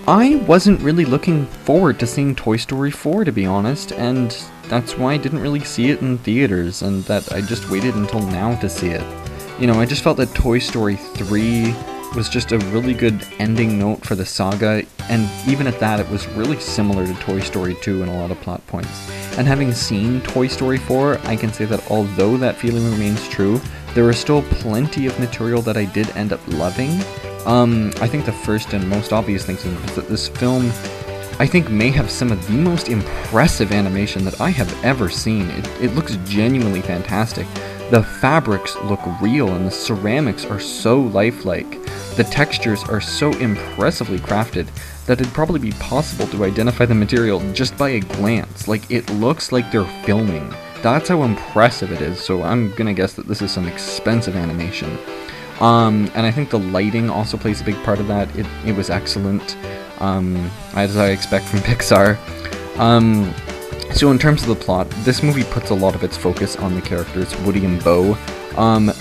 I wasn't really looking forward to seeing Toy Story 4, to be honest, and that's why I didn't really see it in theaters, and that I just waited until now to see it. You know, I just felt that Toy Story 3 was just a really good ending note for the saga, and even at that, it was really similar to Toy Story 2 in a lot of plot points. And having seen Toy Story 4, I can say that although that feeling remains true, there is still plenty of material that I did end up loving. I think the first and most obvious thing is that this film, I think, may have some of the most impressive animation that I have ever seen. It looks genuinely fantastic. The fabrics look real and the ceramics are so lifelike. The textures are so impressively crafted that it'd probably be possible to identify the material just by a glance. Like, it looks like they're filming. That's how impressive it is, so I'm gonna guess that this is some expensive animation. And I think the lighting also plays a big part of that. It was excellent, as I expect from Pixar. So in terms of the plot, this movie puts a lot of its focus on the characters Woody and Bo.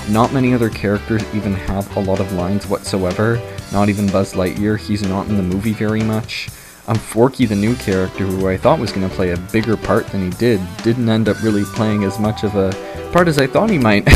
Not many other characters even have a lot of lines whatsoever. Not even Buzz Lightyear, he's not in the movie very much. Forky, the new character, who I thought was going to play a bigger part than he did, didn't end up really playing as much of a part as I thought he might.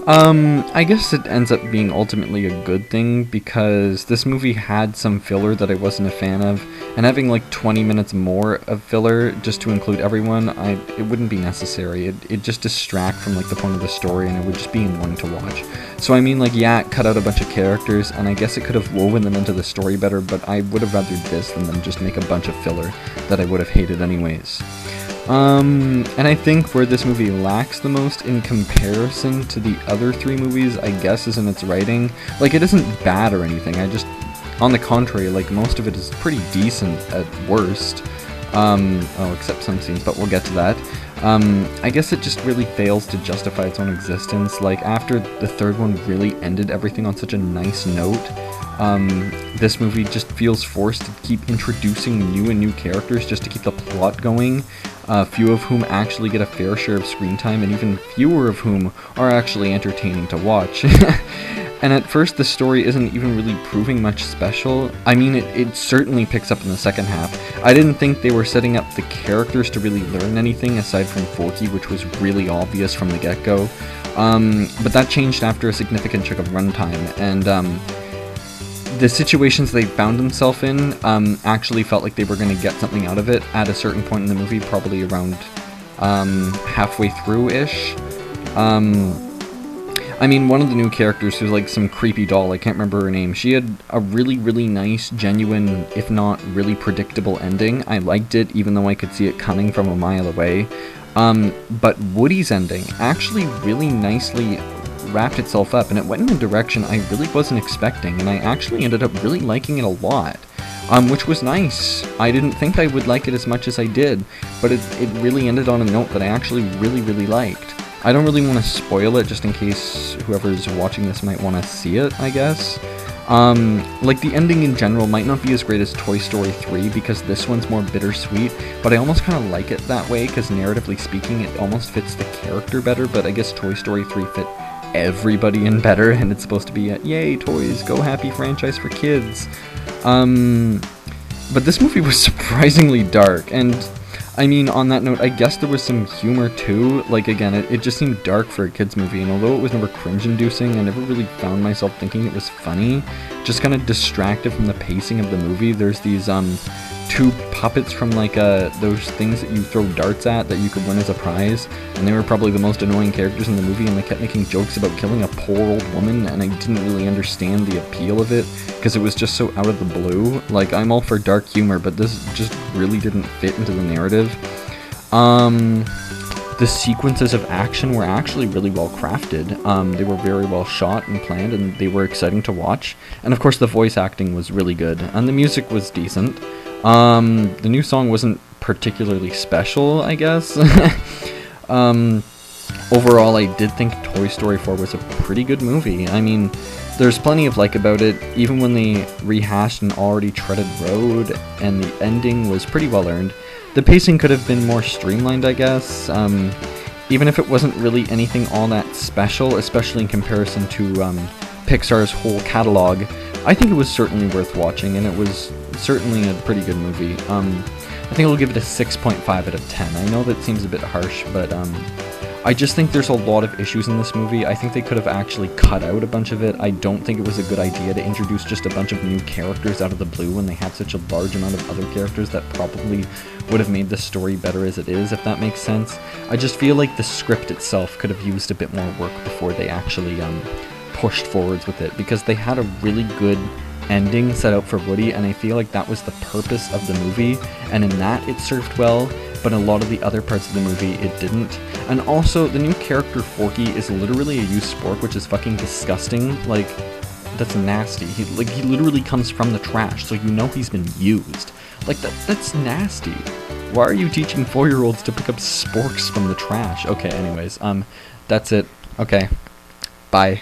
I guess it ends up being ultimately a good thing, because this movie had some filler that I wasn't a fan of, and having like 20 minutes more of filler just to include everyone, it wouldn't be necessary. It'd just distract from like the point of the story, and it would just be annoying to watch. So I mean, like, yeah, it cut out a bunch of characters, and I guess it could have woven them into the story better, but I would have rather this than them just make a bunch of filler that I would have hated anyways. And I think where this movie lacks the most in comparison to the other three movies, I guess, is in its writing. Like, it isn't bad or anything, on the contrary, like, most of it is pretty decent at worst. Except some scenes, but we'll get to that. I guess it just really fails to justify its own existence. Like, after the third one really ended everything on such a nice note, this movie just feels forced to keep introducing new characters just to keep the plot going, few of whom actually get a fair share of screen time, and even fewer of whom are actually entertaining to watch. And at first, the story isn't even really proving much special. I mean, it certainly picks up in the second half. I didn't think they were setting up the characters to really learn anything aside from Forky, which was really obvious from the get-go. But that changed after a significant chunk of runtime, and the situations they found themselves in actually felt like they were going to get something out of it at a certain point in the movie, probably around halfway through-ish. I mean, one of the new characters who's like some creepy doll, I can't remember her name, she had a really, really nice, genuine, if not really predictable ending. I liked it, even though I could see it coming from a mile away. But Woody's ending actually really nicely wrapped itself up, and it went in a direction I really wasn't expecting, and I actually ended up really liking it a lot, which was nice. I didn't think I would like it as much as I did, but it really ended on a note that I actually really, really liked. I don't really want to spoil it, just in case whoever's watching this might want to see it, I guess. Like, the ending in general might not be as great as Toy Story 3, because this one's more bittersweet, but I almost kind of like it that way, because narratively speaking, it almost fits the character better, but I guess Toy Story 3 fit everybody in better, and it's supposed to be a yay toys, go happy franchise for kids. But this movie was surprisingly dark, and I mean, on that note, I guess there was some humor too. Like, again, it just seemed dark for a kids movie, and although it was never cringe-inducing, I never really found myself thinking it was funny. Just kind of distracted from the pacing of the movie. There's these two puppets from like those things that you throw darts at that you could win as a prize, and they were probably the most annoying characters in the movie, and they kept making jokes about killing a poor old woman, and I didn't really understand the appeal of it because it was just so out of the blue. Like, I'm all for dark humor, but this just really didn't fit into the narrative. The sequences of action were actually really well crafted. They were very well shot and planned, and they were exciting to watch. And of course the voice acting was really good, and the music was decent. The new song wasn't particularly special, I guess. Overall, I did think Toy Story 4 was a pretty good movie. I mean, there's plenty of like about it, even when they rehashed an already treaded road, and the ending was pretty well earned. The pacing could have been more streamlined, I guess, even if it wasn't really anything all that special, especially in comparison to Pixar's whole catalog. I think it was certainly worth watching, and it was certainly a pretty good movie. I think I'll give it a 6.5 out of 10. I know that seems a bit harsh, but I just think there's a lot of issues in this movie. I think they could have actually cut out a bunch of it. I don't think it was a good idea to introduce just a bunch of new characters out of the blue when they had such a large amount of other characters that probably would have made the story better as it is, if that makes sense. I just feel like the script itself could have used a bit more work before they actually pushed forwards with it, because they had a really good ending set out for Woody, and I feel like that was the purpose of the movie, and in that it served well, but in a lot of the other parts of the movie it didn't. And also, the new character Forky is literally a used spork, which is fucking disgusting. Like, that's nasty. He literally comes from the trash, so you know he's been used. Like, that's nasty. Why are you teaching 4-year-olds to pick up sporks from the trash? Okay, anyways, that's it. Okay, bye.